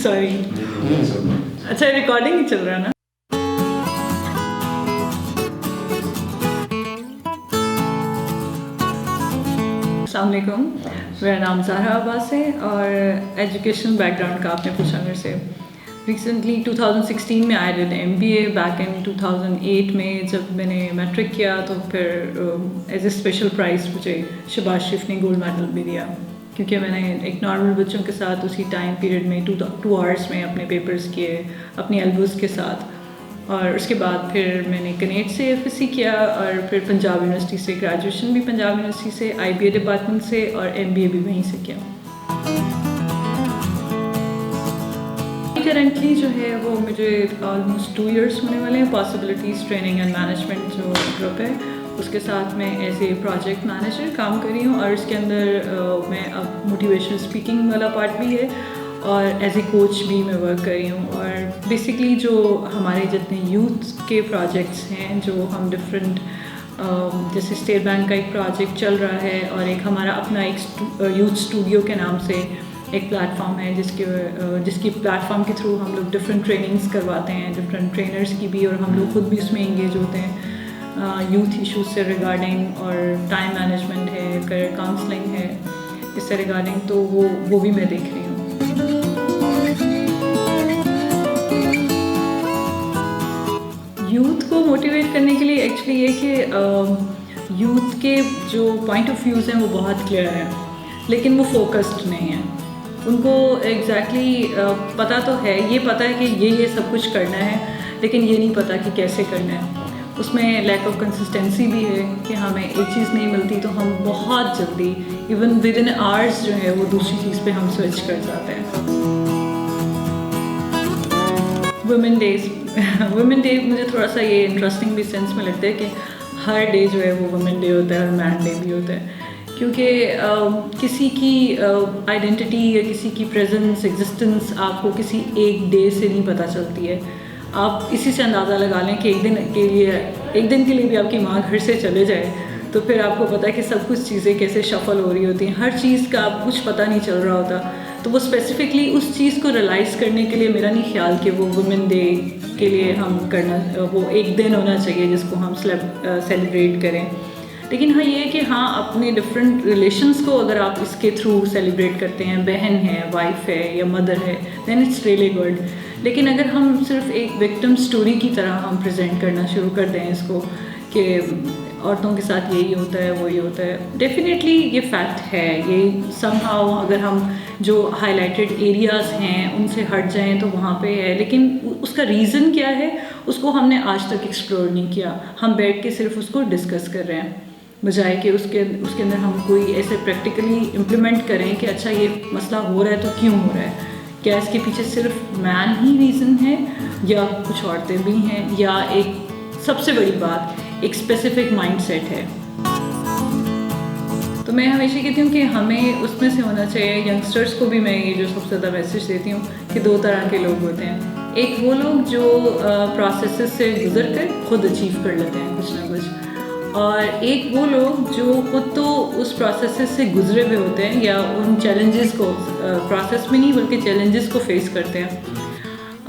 Sorry. اچھا recording ہی چل رہا ہے نا. السلام علیکم, میرا نام زہرا عباس ہے اور ایجوکیشن بیک گراؤنڈ کا آپ نے پوچھا میرے سے. ریسنٹلی 2016 میں I did MBA. Back in 2008 میں جب میں نے میٹرک کیا تو پھر ایز اے اسپیشل پرائز مجھے شہباز شریف نے گولڈ میڈل بھی دیا, کیونکہ میں نے ایک نارمل بچوں کے ساتھ اسی ٹائم پیریڈ میں 2 آورس میں اپنے پیپرز کیے اپنی ایلبوز کے ساتھ. اور اس کے بعد پھر میں نے کنیٹ سے FSC کیا اور پھر پنجاب یونیورسٹی سے گریجویشن بھی پنجاب یونیورسٹی سے, IBA ڈپارٹمنٹ سے, اور MBA بھی وہیں سے کیا. کرنٹلی جو ہے وہ مجھے آلموسٹ 2 ایئرس ہونے والے ہیں. پاسبلٹیز ٹریننگ اینڈ مینجمنٹ جو گروپ ہے اس کے ساتھ میں ایز اے پروجیکٹ مینیجر کام کر رہی ہوں, اور اس کے اندر میں اب موٹیویشنل اسپیکنگ والا پارٹ بھی ہے اور ایز اے کوچ بھی میں ورک کر رہی ہوں. اور بیسکلی جو ہمارے جتنے یوتھ کے پروجیکٹس ہیں جو ہم ڈفرینٹ, جیسے اسٹیٹ بینک کا ایک پروجیکٹ چل رہا ہے, اور ایک ہمارا اپنا ایک یوتھ اسٹوڈیو کے نام سے ایک پلیٹ فارم ہے جس کی پلیٹ فارم کے تھرو ہم لوگ ڈفرینٹ ٹریننگس کرواتے ہیں, ڈفرینٹ ٹرینرس کی بھی, اور ہم لوگ خود بھی اس میں انگیج ہوتے ہیں یوتھ ایشوز سے ریگارڈنگ, اور ٹائم مینجمنٹ ہے, کریئر کاؤنسلنگ ہے, اس سے ریگارڈنگ. تو وہ بھی میں دیکھ رہی ہوں. یوتھ کو موٹیویٹ کرنے کے لیے ایکچولی یہ کہ یوتھ کے جو پوائنٹ آف ویوز ہیں وہ بہت کلیئر ہیں, لیکن وہ فوکسڈ نہیں ہیں. ان کو ایگزیکٹلی پتہ تو ہے, یہ پتہ ہے کہ یہ سب کچھ کرنا ہے, لیکن یہ نہیں پتہ کہ کیسے کرنا ہے. اس میں لیک آف کنسسٹنسی بھی ہے کہ ہمیں ایک چیز نہیں ملتی تو ہم بہت جلدی ایون ود ان آورس جو ہے وہ دوسری چیز پہ ہم سوئچ کر جاتے ہیں. ویمن ڈے مجھے تھوڑا سا یہ انٹرسٹنگ بھی سینس میں لگتا ہے کہ ہر ڈے جو ہے وہ ویمن ڈے ہوتا ہے اور مین ڈے بھی ہوتا ہے, کیونکہ کسی کی آئیڈینٹی یا کسی کی پریزنس ایگزسٹنس آپ کو کسی ایک ڈے سے نہیں پتہ چلتی ہے. آپ اسی سے اندازہ لگا لیں کہ ایک دن کے لیے بھی آپ کی ماں گھر سے چلے جائے تو پھر آپ کو پتہ ہے کہ سب کچھ چیزیں کیسے شفل ہو رہی ہوتی ہیں, ہر چیز کا آپ کچھ پتہ نہیں چل رہا ہوتا. تو وہ اسپیسیفکلی اس چیز کو ریلائز کرنے کے لیے میرا نہیں خیال کہ وہ وومن ڈے کے لیے ہم کرنا, وہ ایک دن ہونا چاہیے جس کو ہم سیلیبریٹ کریں. لیکن ہاں یہ کہ ہاں اپنے ڈفرینٹ ریلیشنس کو اگر آپ اس کے تھرو سیلیبریٹ کرتے ہیں, بہن ہے, وائف ہے یا مدر ہے, دین اٹس ریئلی گڈ. لیکن اگر ہم صرف ایک وکٹم اسٹوری کی طرح ہم پریزنٹ کرنا شروع کر دیں اس کو کہ عورتوں کے ساتھ یہی ہوتا ہے وہی ہوتا ہے, ڈیفینیٹلی یہ فیکٹ ہے. یہ سم ہاؤ اگر ہم جو ہائی لائٹڈ ایریاز ہیں ان سے ہٹ جائیں تو وہاں پہ ہے, لیکن اس کا ریزن کیا ہے اس کو ہم نے آج تک ایکسپلور نہیں کیا. ہم بیٹھ کے صرف اس کو ڈسکس کر رہے ہیں بجائے کہ اس کے اندر ہم کوئی ایسے پریکٹیکلی امپلیمنٹ کریں کہ اچھا یہ مسئلہ ہو رہا ہے تو کیوں ہو رہا ہے, کیا اس کے پیچھے صرف مین ہی ریزن ہے یا کچھ عورتیں بھی ہیں, یا ایک سب سے بڑی بات ایک اسپیسیفک مائنڈ سیٹ ہے. تو میں ہمیشہ کہتی ہوں کہ ہمیں اس میں سے ہونا چاہیے. ینگسٹرس کو بھی میں یہ جو سب سے زیادہ میسج دیتی ہوں کہ 2 طرح کے لوگ ہوتے ہیں. ایک وہ لوگ جو پروسیسز سے گزر کر خود اچیو کر لیتے ہیں کچھ نہ کچھ, اور ایک وہ لوگ جو خود تو اس پروسیسز سے گزرے ہوئے ہوتے ہیں یا ان چیلنجز کو, پروسیس میں نہیں بلکہ چیلنجز کو فیس کرتے ہیں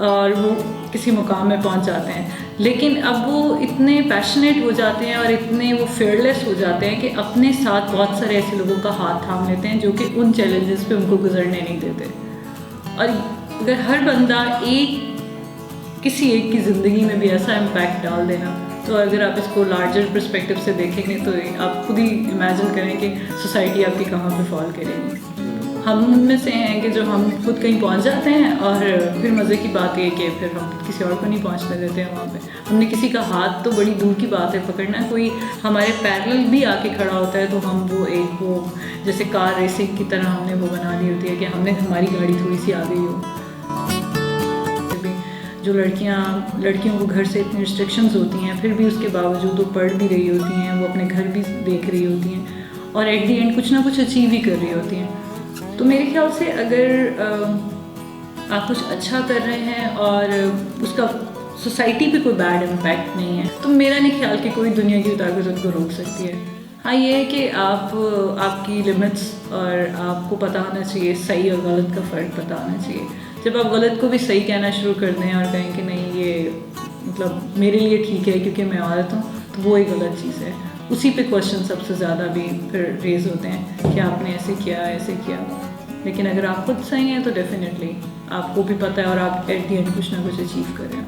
اور وہ کسی مقام میں پہنچ جاتے ہیں. لیکن اب وہ اتنے پیشنیٹ ہو جاتے ہیں اور اتنے وہ فیئرلیس ہو جاتے ہیں کہ اپنے ساتھ بہت سارے ایسے لوگوں کا ہاتھ تھام لیتے ہیں جو کہ ان چیلنجز پہ ان کو گزرنے نہیں دیتے. اور اگر ہر بندہ کسی ایک کی زندگی میں بھی ایسا امپیکٹ ڈال دینا, تو اگر آپ اس کو لارجر پرسپیکٹو سے دیکھیں گے تو آپ خود ہی امیجن کریں کہ سوسائٹی آپ کی کہاں پہ فال کرے گی. ہم ان میں سے ہیں کہ جو ہم خود کہیں پہنچ جاتے ہیں اور پھر مزے کی بات یہ کہ پھر ہم کسی اور کو نہیں پہنچنے دیتے ہیں وہاں پہ. ہم نے کسی کا ہاتھ تو بڑی دور کی بات ہے پکڑنا, کوئی ہمارے پیرلل بھی آ کے کھڑا ہوتا ہے تو ہم وہ جیسے کار ریسنگ کی طرح ہم نے وہ بنا لی ہوتی ہے کہ ہماری گاڑی تھوڑی سی آ گئی ہو. جو لڑکیوں کو گھر سے اتنی ریسٹرکشنز ہوتی ہیں پھر بھی اس کے باوجود وہ پڑھ بھی رہی ہوتی ہیں, وہ اپنے گھر بھی دیکھ رہی ہوتی ہیں, اور ایٹ دی اینڈ کچھ نہ کچھ اچیو ہی کر رہی ہوتی ہیں. تو میرے خیال سے اگر آپ کچھ اچھا کر رہے ہیں اور اس کا سوسائٹی پہ کوئی بیڈ امپیکٹ نہیں ہے تو میرا نہیں خیال کہ کوئی دنیا کی طاقت ان کو روک سکتی ہے. ہاں یہ ہے کہ آپ کی لمٹس اور آپ کو پتہ ہونا چاہیے صحیح اور غلط کا فرق پتہ ہونا چاہیے. جب آپ غلط کو بھی صحیح کہنا شروع کر دیں اور کہیں کہ نہیں یہ مطلب میرے لیے ٹھیک ہے کیونکہ میں عورت ہوں, تو وہ ایک غلط چیز ہے. اسی پہ کوشچن سب سے زیادہ بھی پھر ریز ہوتے ہیں کہ آپ نے ایسے کیا ایسے کیا. لیکن اگر آپ خود صحیح ہیں تو ڈیفینیٹلی آپ کو بھی پتہ ہے اور آپ ایٹ دی اینڈ کچھ نہ کچھ اچیو کریں.